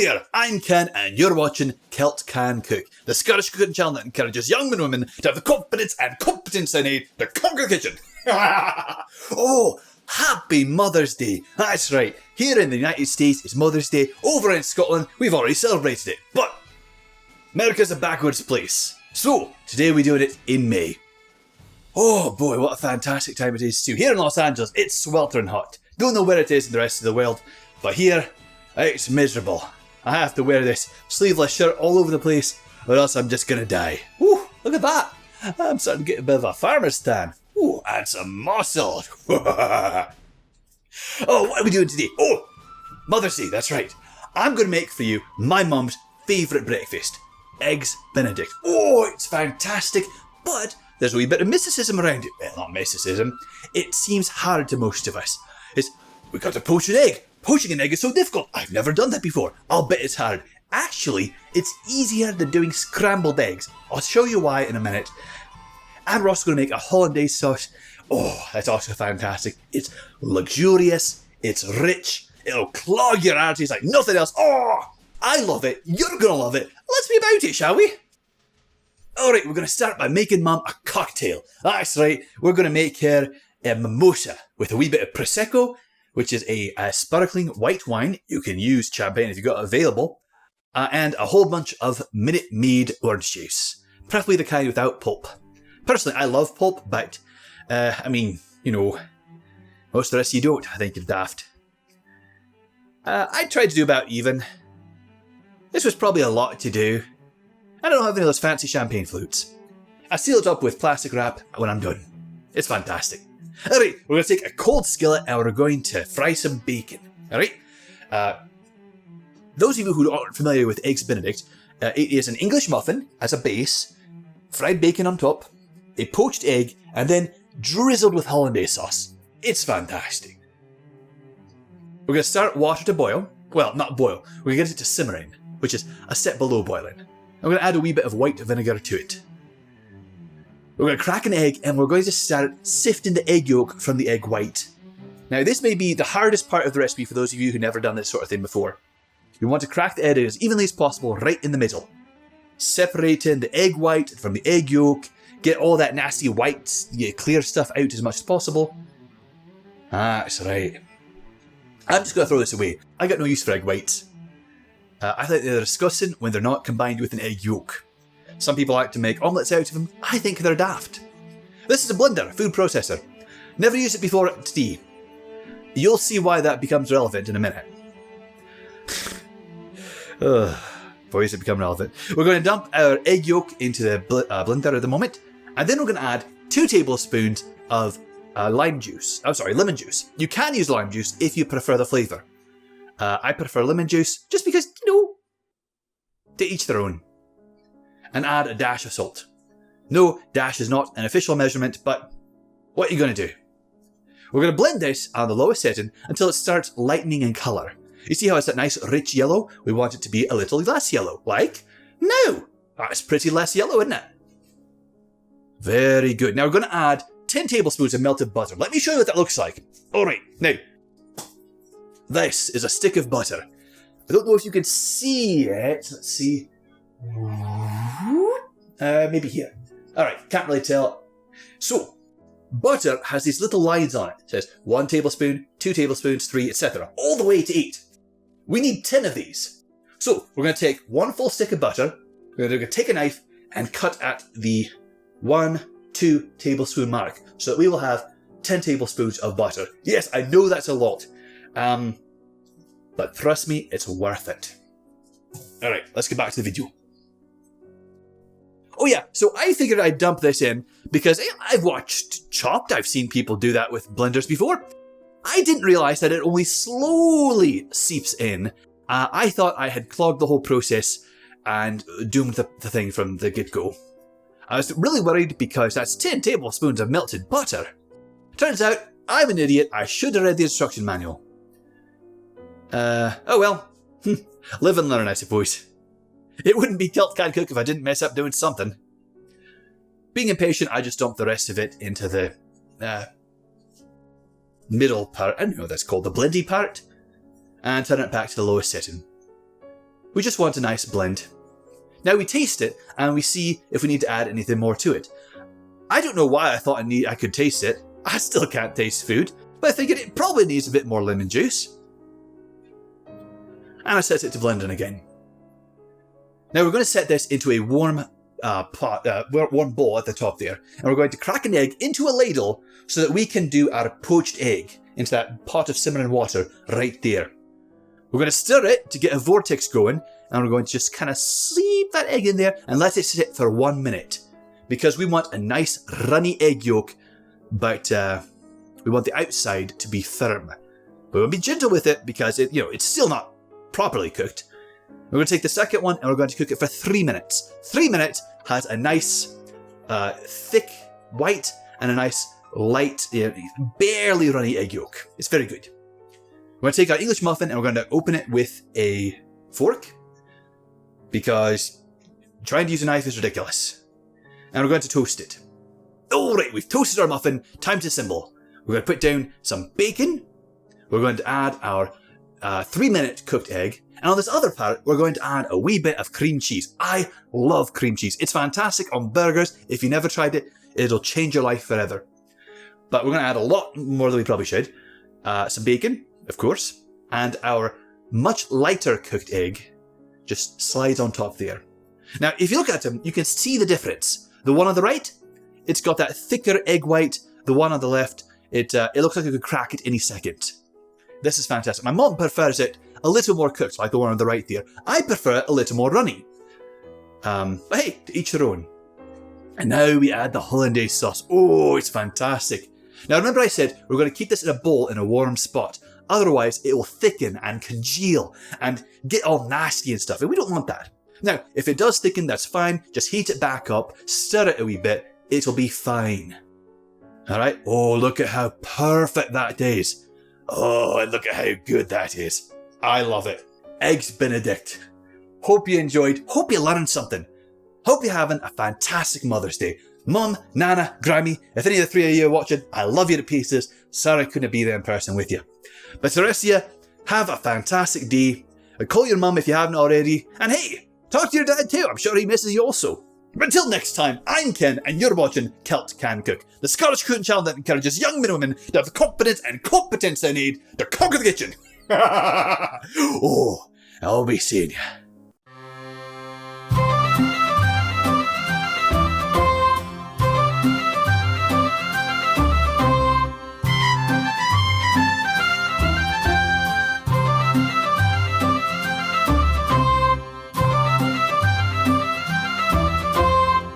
here, I'm Ken and you're watching Kilt Can Cook, the Scottish cooking channel that encourages young men and women to have the confidence and competence they need to conquer the kitchen. Oh, happy Mother's Day. That's right, here in the United States it's Mother's Day, over in Scotland we've already celebrated it, but America's a backwards place. So, today we're doing it in May. Oh boy, what a fantastic time it is too. Here in Los Angeles, it's sweltering hot. Don't know where it is in the rest of the world, but here, it's miserable. I have to wear this sleeveless shirt all over the place, or else I'm just gonna die. Woo, look at that. I'm starting to get a bit of a farmer's tan. Ooh, and some muscle. Oh, what are we doing today? Oh, Mother's Day, that's right. I'm gonna make for you my mum's favourite breakfast. Eggs Benedict. Oh, it's fantastic, but there's a wee bit of mysticism around it. Well, not mysticism. It seems hard to most of us. We've got to poach an egg. Poaching an egg is so difficult. I've never done that before. I'll bet it's hard. Actually, it's easier than doing scrambled eggs. I'll show you why in a minute. And we're also going to make a hollandaise sauce. Oh, that's also fantastic. It's luxurious. It's rich. It'll clog your arteries like nothing else. Oh, I love it. You're going to love it. Let's be about it, shall we? Alright, we're going to start by making Mum a cocktail. That's right, we're going to make her a mimosa with a wee bit of Prosecco, which is a sparkling white wine. You can use champagne if you've got it available. And a whole bunch of Minute Maid orange juice. Preferably the kind without pulp. Personally, I love pulp, but, most of the rest of you don't. I think you're daft. I tried to do about even. This was probably a lot to do. I don't have any of those fancy champagne flutes. I seal it up with plastic wrap when I'm done. It's fantastic. Alright, we're going to take a cold skillet and we're going to fry some bacon. Alright? Those of you who aren't familiar with Eggs Benedict, it is an English muffin as a base, fried bacon on top, a poached egg, and then drizzled with hollandaise sauce. It's fantastic. We're going to start water to boil. Well, not boil. We're going to get it to simmering, which is a step below boiling. I'm going to add a wee bit of white vinegar to it. We're going to crack an egg and we're going to start sifting the egg yolk from the egg white. Now this may be the hardest part of the recipe for those of you who've never done this sort of thing before. You want to crack the egg as evenly as possible right in the middle. Separating the egg white from the egg yolk, get all that nasty white, clear stuff out as much as possible. That's right. I'm just going to throw this away. I got no use for egg whites. I think they're disgusting when they're not combined with an egg yolk. Some people like to make omelettes out of them. I think they're daft. This is a blender, a food processor. Never used it before today. You'll see why that becomes relevant in a minute. Boy, has it become relevant. We're going to dump our egg yolk into the blender at the moment, and then we're going to add 2 tablespoons of lemon juice. You can use lime juice if you prefer the flavour. I prefer lemon juice just because, to each their own. And add a dash of salt. No, dash is not an official measurement, but what are you going to do? We're going to blend this on the lowest setting until it starts lightening in colour. You see how it's that nice rich yellow? We want it to be a little less yellow. Like now. That's pretty less yellow, isn't it? Very good. Now we're going to add 10 tablespoons of melted butter. Let me show you what that looks like. Alright, now. This is a stick of butter. I don't know if you can see it. Let's see. Maybe here. Alright, can't really tell. So, butter has these little lines on it. It says 1 tablespoon, 2 tablespoons, 3, etc. All the way to 8. We need 10 of these. So, we're going to take 1 full stick of butter. We're going to take a knife and cut at the 1-2 tablespoon mark. So that we will have 10 tablespoons of butter. Yes, I know that's a lot. But trust me, it's worth it. Alright, let's get back to the video. Oh yeah, so I figured I'd dump this in because I've watched Chopped. I've seen people do that with blenders before. I didn't realise that it only slowly seeps in. I thought I had clogged the whole process and doomed the thing from the get-go. I was really worried because that's 10 tablespoons of melted butter. Turns out, I'm an idiot. I should have read the instruction manual. Oh well. Live and learn, I suppose. It wouldn't be Kilt Can Cook if I didn't mess up doing something. Being impatient, I just dumped the rest of it into the middle part. I don't know what that's called, the blendy part. And turn it back to the lowest setting. We just want a nice blend. Now we taste it and we see if we need to add anything more to it. I don't know why I thought I could taste it. I still can't taste food, but I think it probably needs a bit more lemon juice. And I set it to blending again. Now we're going to set this into a warm warm bowl at the top there, and we're going to crack an egg into a ladle so that we can do our poached egg into that pot of simmering water right there. We're going to stir it to get a vortex going, and we're going to just kind of sleep that egg in there and let it sit for 1 minute, because we want a nice runny egg yolk, but we want the outside to be firm. But we'll be gentle with it because it's still not properly cooked. We're going to take the second one and we're going to cook it for 3 minutes. 3 minutes has a nice thick white and a nice light, barely runny egg yolk. It's very good. We're going to take our English muffin and we're going to open it with a fork, because trying to use a knife is ridiculous. And we're going to toast it. Alright, we've toasted our muffin. Time to assemble. We're going to put down some bacon. We're going to add our 3-minute cooked egg. And on this other part, we're going to add a wee bit of cream cheese. I love cream cheese. It's fantastic on burgers. If you never tried it, it'll change your life forever. But we're going to add a lot more than we probably should. Some bacon, of course. And our much lighter cooked egg just slides on top there. Now, if you look at them, you can see the difference. The one on the right, it's got that thicker egg white. The one on the left, it looks like it could crack at any second. This is fantastic. My mom prefers it a little more cooked, like the one on the right there. I prefer it a little more runny. But hey, to each their own. And now we add the hollandaise sauce. Oh, it's fantastic. Now remember I said we're going to keep this in a bowl in a warm spot. Otherwise, it will thicken and congeal and get all nasty and stuff. And we don't want that. Now, if it does thicken, that's fine. Just heat it back up, stir it a wee bit. It'll be fine. Alright? Oh, look at how perfect that is. Oh, and look at how good that is. I love it. Eggs Benedict. Hope you enjoyed. Hope you learned something. Hope you're having a fantastic Mother's Day. Mum, Nana, Grammy, if any of the three of you are watching, I love you to pieces. Sorry I couldn't be there in person with you. But to the rest of you, have a fantastic day. Call your mum if you haven't already. And hey, talk to your dad too. I'm sure he misses you also. But until next time, I'm Ken and you're watching Celt Can Cook, the Scottish cooking channel that encourages young men and women to have the confidence and competence they need to conquer the kitchen. Oh, I'll be seeing you.